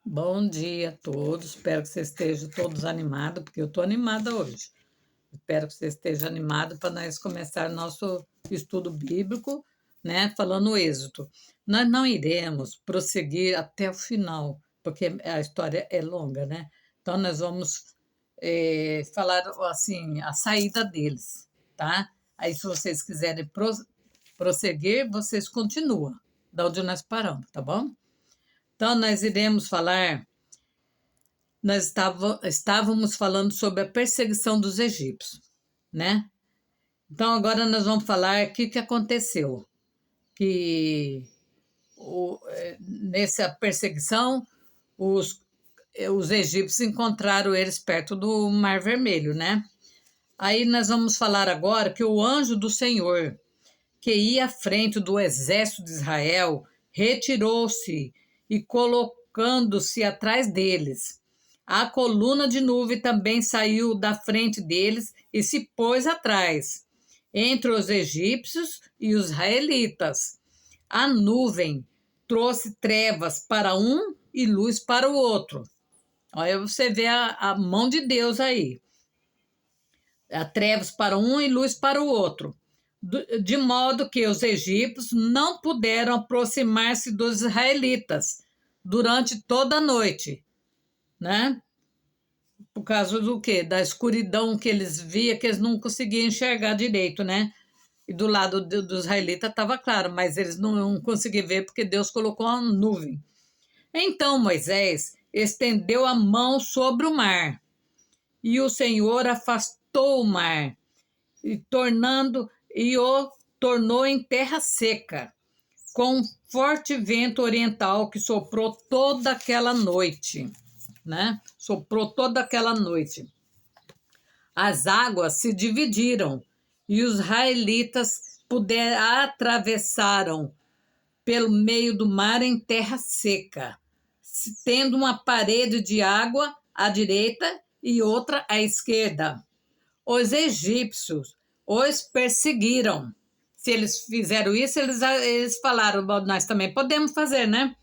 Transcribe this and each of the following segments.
Bom dia a todos, espero que vocês estejam todos animados, porque eu estou animada hoje. Espero que vocês estejam animados para nós começar nosso estudo bíblico, né, falando o Êxodo. Nós não iremos prosseguir até o final, porque a história é longa, né? Então, nós vamos falar, assim, a saída deles, tá? Aí, se vocês quiserem prosseguir, vocês continuam, da onde nós paramos, tá bom? Então, nós iremos falar. Estávamos falando sobre a perseguição dos egípcios, né? Então, agora nós vamos falar o que aconteceu. Que nessa perseguição, os egípcios encontraram eles perto do Mar Vermelho, né? Aí nós vamos falar agora que o anjo do Senhor, que ia à frente do exército de Israel, retirou-se e colocando-se atrás deles. A coluna de nuvem também saiu da frente deles e se pôs atrás, entre os egípcios e os israelitas. A nuvem trouxe trevas para um e luz para o outro. Olha, você vê a mão de Deus aí. Trevas para um e luz para o outro, de modo que os egípcios não puderam aproximar-se dos israelitas durante toda a noite, né? Por causa do quê? Da escuridão que eles viam, que eles não conseguiam enxergar direito, né? E do lado dos israelitas estava claro, mas eles não conseguiam ver porque Deus colocou uma nuvem. Então Moisés estendeu a mão sobre o mar, e o Senhor afastou o mar, e o tornou em terra seca, com um forte vento oriental que soprou toda aquela noite, né? Soprou toda aquela noite. As águas se dividiram e os israelitas atravessaram pelo meio do mar em terra seca, tendo uma parede de água à direita e outra à esquerda. Os egípcios os perseguiram. Se eles fizeram isso, eles falaram, nós também podemos fazer, né?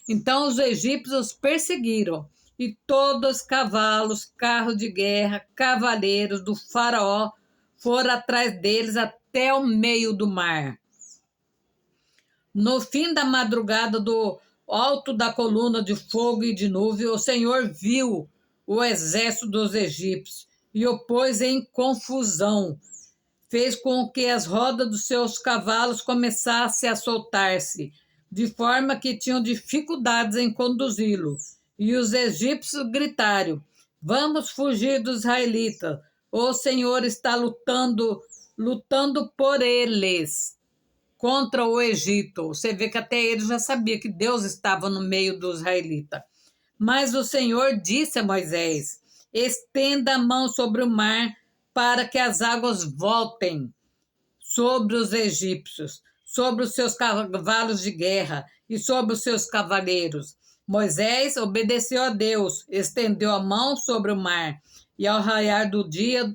Então os egípcios os perseguiram, e todos os cavalos, carros de guerra, cavaleiros do faraó foram atrás deles até o meio do mar. No fim da madrugada, do alto da coluna de fogo e de nuvem, o Senhor viu o exército dos egípcios e o pôs em confusão. Fez com que as rodas dos seus cavalos começassem a soltar-se, de forma que tinham dificuldades em conduzi-lo. E os egípcios gritaram: vamos fugir dos israelitas. O Senhor está lutando por eles contra o Egito. Você vê que até ele já sabia que Deus estava no meio dos israelitas. Mas o Senhor disse a Moisés: estenda a mão sobre o mar para que as águas voltem sobre os egípcios, sobre os seus cavalos de guerra e sobre os seus cavaleiros. Moisés obedeceu a Deus, estendeu a mão sobre o mar, e ao raiar do dia,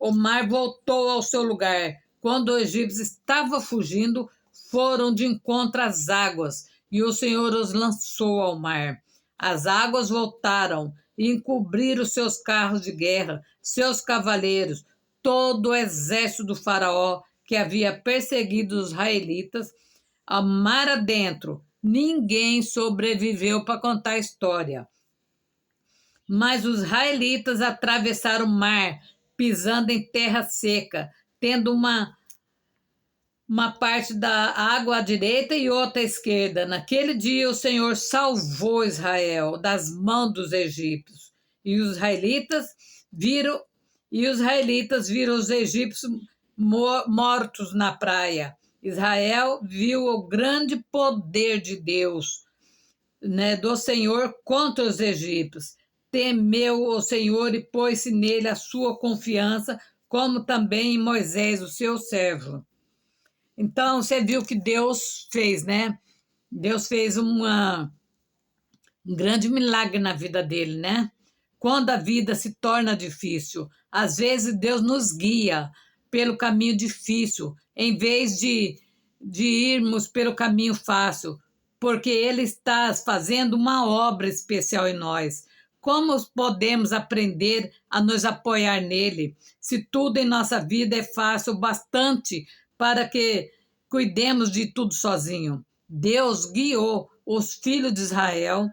o mar voltou ao seu lugar. Quando os egípcios estavam fugindo, foram de encontro às águas, e o Senhor os lançou ao mar. As águas voltaram e encobriram seus carros de guerra, seus cavaleiros, todo o exército do faraó que havia perseguido os israelitas. A mar adentro, ninguém sobreviveu para contar a história. Mas os israelitas atravessaram o mar, pisando em terra seca, tendo uma parte da água à direita e outra à esquerda. Naquele dia o Senhor salvou Israel das mãos dos egípcios. E os israelitas viram os egípcios mortos na praia. Israel viu o grande poder de Deus, né, do Senhor contra os egípcios. Temeu o Senhor e pôs-se nele a sua confiança, como também em Moisés, o seu servo. Então, você viu que Deus fez, né? Deus fez um grande milagre na vida dele, né? Quando a vida se torna difícil, às vezes Deus nos guia pelo caminho difícil, em vez de irmos pelo caminho fácil, porque Ele está fazendo uma obra especial em nós. Como podemos aprender a nos apoiar nele, se tudo em nossa vida é fácil o bastante para que cuidemos de tudo sozinho? Deus guiou os filhos de Israel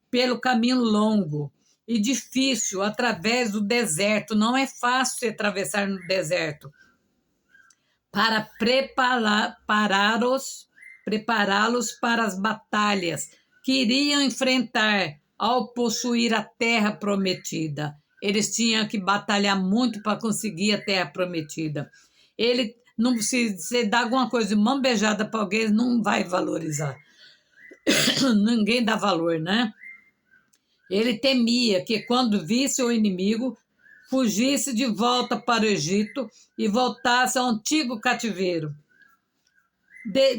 pelo caminho longo e difícil através do deserto. Não é fácil se atravessar no deserto, para prepará-los para as batalhas que iriam enfrentar ao possuir a terra prometida. Eles tinham que batalhar muito para conseguir a terra prometida. Ele não, se você dá alguma coisa de mão beijada para alguém, ele não vai valorizar. Ninguém dá valor, né? Ele temia que, quando visse o inimigo, fugisse de volta para o Egito e voltasse ao antigo cativeiro.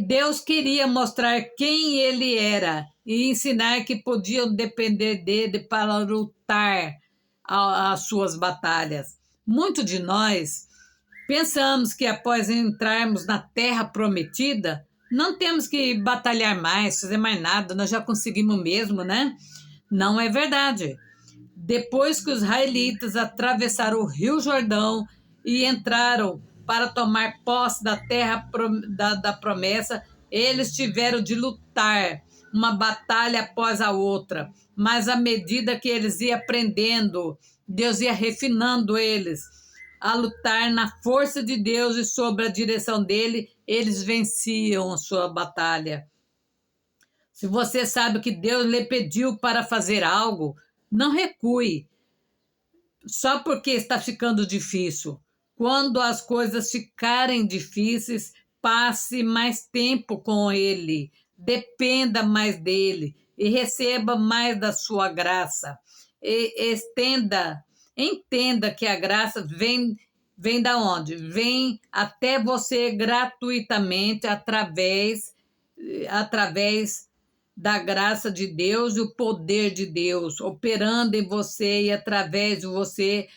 Deus queria mostrar quem ele era e ensinar que podiam depender dele para lutar as suas batalhas. Muitos de nós pensamos que, após entrarmos na terra prometida, não temos que batalhar mais, fazer mais nada, nós já conseguimos mesmo, né? Não é verdade. Depois que os israelitas atravessaram o Rio Jordão e entraram para tomar posse da terra da promessa, eles tiveram de lutar uma batalha após a outra. Mas à medida que eles iam aprendendo, Deus ia refinando eles a lutar na força de Deus e sob a direção dele, eles venciam a sua batalha. Se você sabe que Deus lhe pediu para fazer algo, não recue, só porque está ficando difícil. Quando as coisas ficarem difíceis, passe mais tempo com Ele, dependa mais dele e receba mais da sua graça. Entenda que a graça vem da onde? Vem até você gratuitamente através da graça de Deus e o poder de Deus operando em você e através de você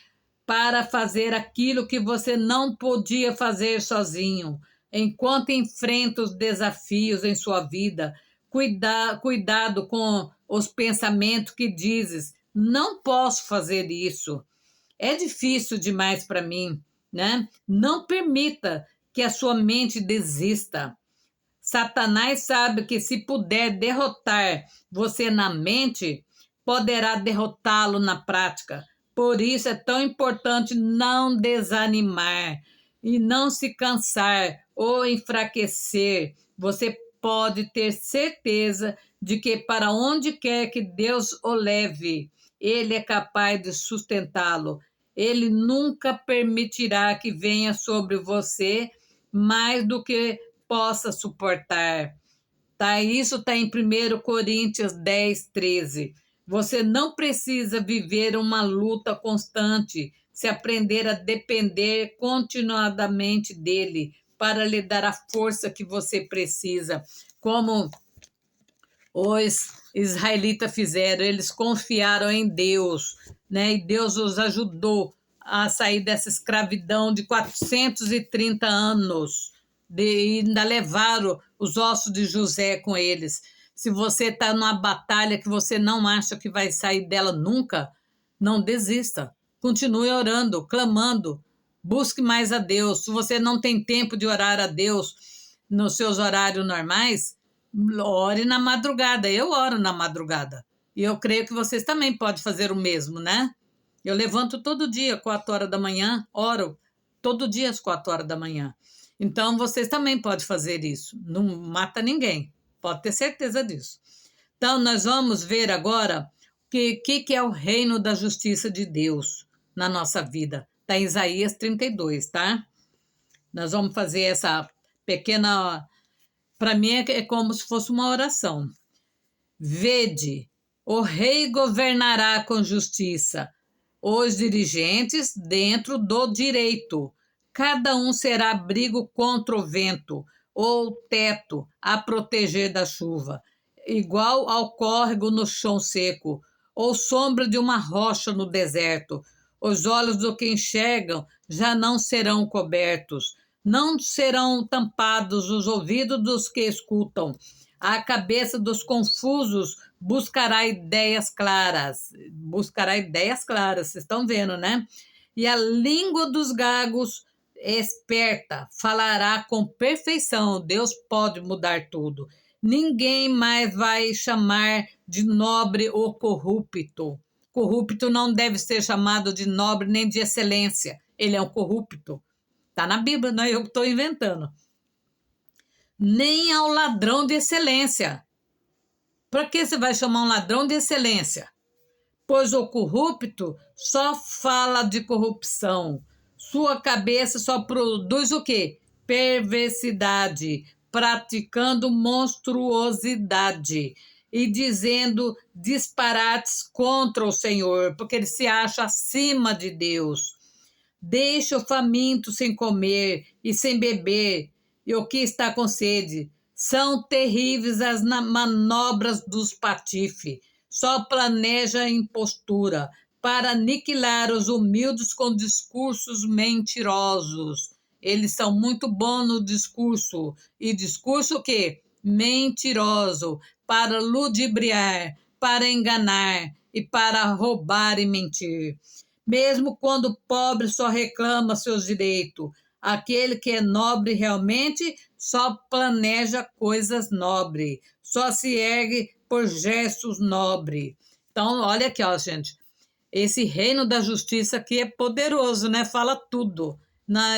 para fazer aquilo que você não podia fazer sozinho. Enquanto enfrenta os desafios em sua vida, cuidado com os pensamentos que dizes: não posso fazer isso, é difícil demais para mim, né? Não permita que a sua mente desista. Satanás sabe que, se puder derrotar você na mente, poderá derrotá-lo na prática. Por isso é tão importante não desanimar e não se cansar ou enfraquecer. Você pode ter certeza de que, para onde quer que Deus o leve, Ele é capaz de sustentá-lo. Ele nunca permitirá que venha sobre você mais do que possa suportar. Isso está em 1 Coríntios 10, 13. Você não precisa viver uma luta constante se aprender a depender continuadamente dele para lhe dar a força que você precisa. Como os israelitas fizeram, eles confiaram em Deus, né? E Deus os ajudou a sair dessa escravidão de 430 anos. E ainda levaram os ossos de José com eles. Se você está numa batalha que você não acha que vai sair dela nunca, não desista. Continue orando, clamando. Busque mais a Deus. Se você não tem tempo de orar a Deus nos seus horários normais, ore na madrugada. Eu oro na madrugada. E eu creio que vocês também podem fazer o mesmo, né? Eu levanto todo dia, 4 horas da manhã, oro todo dia às 4 horas da manhã. Então, vocês também podem fazer isso. Não mata ninguém. Pode ter certeza disso. Então, nós vamos ver agora o que é o reino da justiça de Deus na nossa vida. Está em Isaías 32, tá? Nós vamos fazer essa pequena... Para mim, é como se fosse uma oração. Vede, o rei governará com justiça, os dirigentes dentro do direito. Cada um será abrigo contra o vento, ou teto a proteger da chuva, igual ao córrego no chão seco, ou sombra de uma rocha no deserto. Os olhos do que enxergam já não serão cobertos, não serão tampados os ouvidos dos que escutam. A cabeça dos confusos buscará ideias claras. Buscará ideias claras, vocês estão vendo, né? E a língua dos gagos esperta falará com perfeição. Deus pode mudar tudo. Ninguém mais vai chamar de nobre ou corrupto. Corrupto não deve ser chamado de nobre nem de excelência. Ele é um corrupto. Está na Bíblia, não é eu que estou inventando. Nem ao ladrão de excelência. Para que você vai chamar um ladrão de excelência? Pois o corrupto só fala de corrupção. Sua cabeça só produz o quê? Perversidade, praticando monstruosidade e dizendo disparates contra o Senhor, porque ele se acha acima de Deus. Deixa o faminto sem comer e sem beber, e o que está com sede. São terríveis as manobras dos patife. Só planeja impostura para aniquilar os humildes com discursos mentirosos. Eles são muito bons no discurso. E discurso o quê? Mentiroso, para ludibriar, para enganar e para roubar e mentir. Mesmo quando o pobre só reclama seus direitos, aquele que é nobre realmente só planeja coisas nobres, só se ergue por gestos nobres. Então, olha aqui, ó, gente. Esse reino da justiça aqui é poderoso, né? Fala tudo.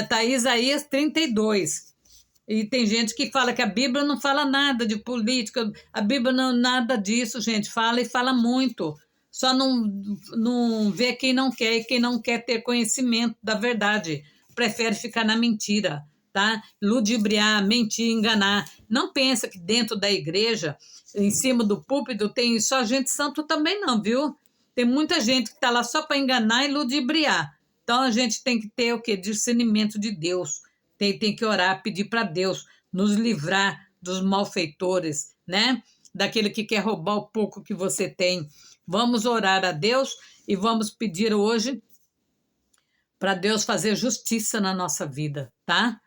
Tá Isaías 32. E tem gente que fala que a Bíblia não fala nada de política, a Bíblia não nada disso, gente. Fala e fala muito. Só não vê quem não quer, e quem não quer ter conhecimento da verdade. Prefere ficar na mentira, tá? Ludibriar, mentir, enganar. Não pensa que dentro da igreja, em cima do púlpito, tem só gente santo também não, viu? Tem muita gente que está lá só para enganar e ludibriar. Então a gente tem que ter o quê? Discernimento de Deus. Tem que orar, pedir para Deus nos livrar dos malfeitores, né? Daquele que quer roubar o pouco que você tem. Vamos orar a Deus e vamos pedir hoje para Deus fazer justiça na nossa vida, tá?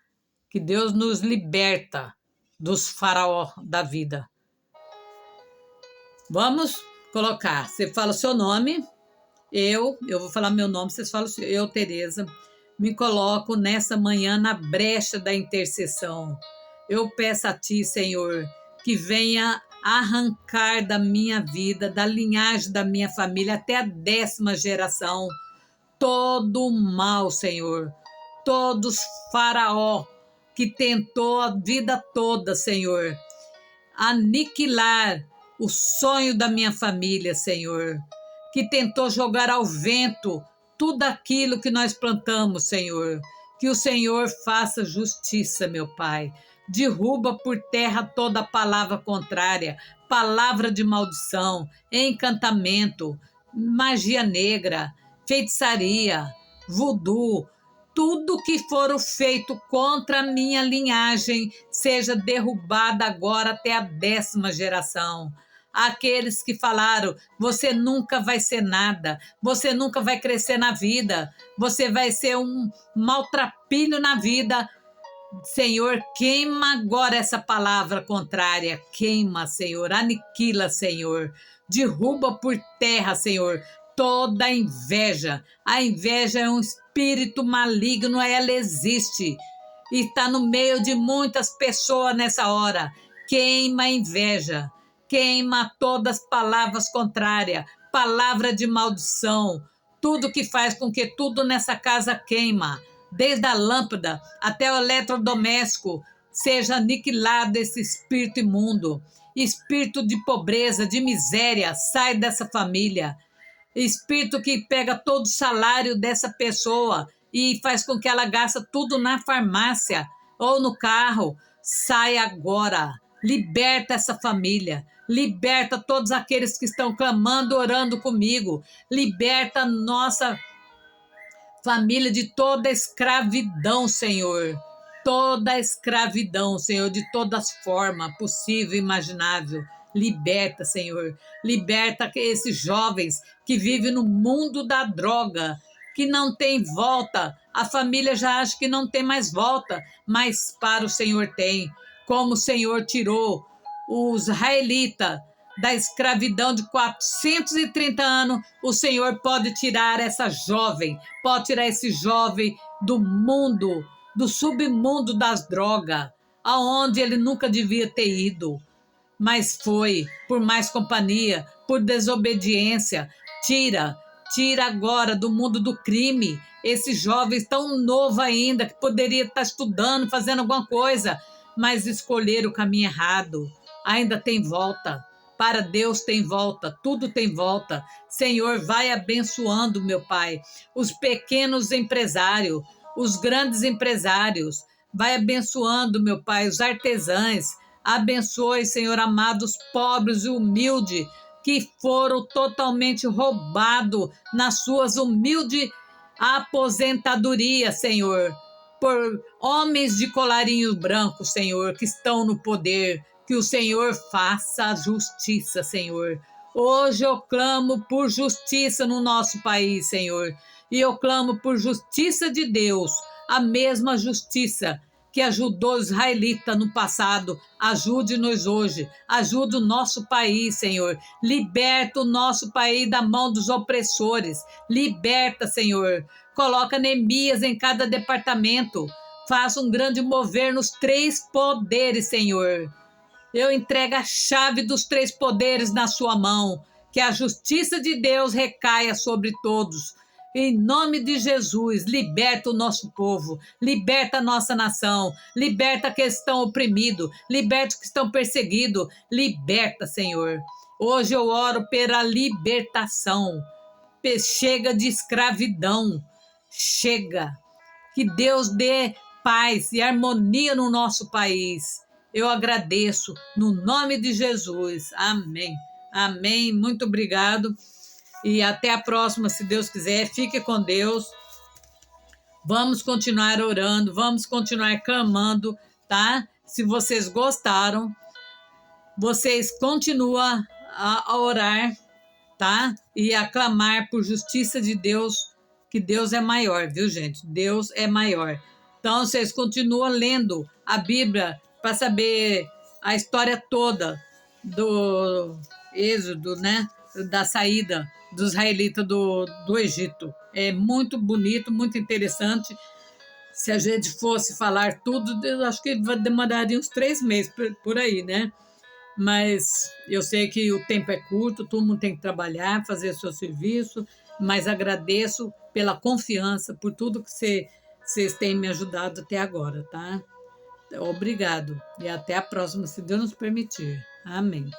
Que Deus nos liberta dos faraó da vida. Vamos colocar, você fala o seu nome, eu vou falar meu nome, vocês falam o seu, eu, Tereza, me coloco nessa manhã na brecha da intercessão. Eu peço a Ti, Senhor, que venha arrancar da minha vida, da linhagem da minha família até a 10ª geração, todo o mal, Senhor, todos faraó que tentou a vida toda, Senhor, aniquilar o sonho da minha família, Senhor, que tentou jogar ao vento tudo aquilo que nós plantamos, Senhor. Que o Senhor faça justiça, meu Pai. Derruba por terra toda palavra contrária, palavra de maldição, encantamento, magia negra, feitiçaria, voodoo, tudo que for feito contra a minha linhagem seja derrubado agora até a 10ª geração. Aqueles que falaram, você nunca vai ser nada, você nunca vai crescer na vida, você vai ser um maltrapilho na vida. Senhor, queima agora essa palavra contrária, queima, Senhor, aniquila, Senhor, derruba por terra, Senhor, toda a inveja. A inveja é um espírito maligno, ela existe e está no meio de muitas pessoas nessa hora. Queima a inveja. Queima todas as palavras contrárias, palavra de maldição, tudo que faz com que tudo nessa casa queima, desde a lâmpada até o eletrodoméstico, seja aniquilado esse espírito imundo, espírito de pobreza, de miséria, sai dessa família, espírito que pega todo o salário dessa pessoa e faz com que ela gaste tudo na farmácia ou no carro, sai agora. Liberta essa família, liberta todos aqueles que estão clamando, orando comigo, liberta nossa família de toda escravidão, Senhor, toda escravidão, Senhor, de todas as formas possível e imaginável. Liberta, Senhor, liberta esses jovens que vivem no mundo da droga, que não tem volta, a família já acha que não tem mais volta, mas para o Senhor tem. Como o Senhor tirou os israelitas da escravidão de 430 anos, o Senhor pode tirar essa jovem, pode tirar esse jovem do mundo, do submundo das drogas, aonde ele nunca devia ter ido, mas foi, por mais companhia, por desobediência. Tira agora do mundo do crime esses jovens tão novo ainda, que poderia estar estudando, fazendo alguma coisa, mas escolheram o caminho errado. Ainda tem volta. Para Deus tem volta, tudo tem volta. Senhor, vai abençoando, meu Pai, os pequenos empresários, os grandes empresários. Vai abençoando, meu Pai, os artesãos. Abençoe, Senhor amado, os pobres e humildes que foram totalmente roubados nas suas humildes aposentadorias, Senhor, por homens de colarinho branco, Senhor, que estão no poder. Que o Senhor faça a justiça, Senhor. Hoje eu clamo por justiça no nosso país, Senhor. E eu clamo por justiça de Deus, a mesma justiça que ajudou os israelitas no passado. Ajude-nos hoje, ajude o nosso país, Senhor. Liberta o nosso país da mão dos opressores. Liberta, Senhor. Coloca Neemias em cada departamento. Faça um grande mover nos 3 poderes, Senhor. Eu entrego a chave dos 3 poderes na sua mão. Que a justiça de Deus recaia sobre todos. Em nome de Jesus, liberta o nosso povo, liberta a nossa nação, liberta que estão oprimidos, liberta os que estão perseguidos, liberta, Senhor. Hoje eu oro pela libertação. Chega de escravidão, chega. Que Deus dê paz e harmonia no nosso país. Eu agradeço, no nome de Jesus. Amém. Amém. Muito obrigado. E até a próxima, se Deus quiser. Fique com Deus. Vamos continuar orando, vamos continuar clamando, tá? Se vocês gostaram, vocês continuam a orar, tá? E a clamar por justiça de Deus, que Deus é maior, viu, gente? Deus é maior. Então, vocês continuam lendo a Bíblia para saber a história toda do Êxodo, né? Da saída dos israelitas do Egito. É muito bonito, muito interessante. Se a gente fosse falar tudo, eu acho que demoraria uns 3 meses por aí, né? Mas eu sei que o tempo é curto, todo mundo tem que trabalhar, fazer seu serviço, mas agradeço pela confiança, por tudo que vocês têm me ajudado até agora, tá? Obrigado. E até a próxima, se Deus nos permitir. Amém.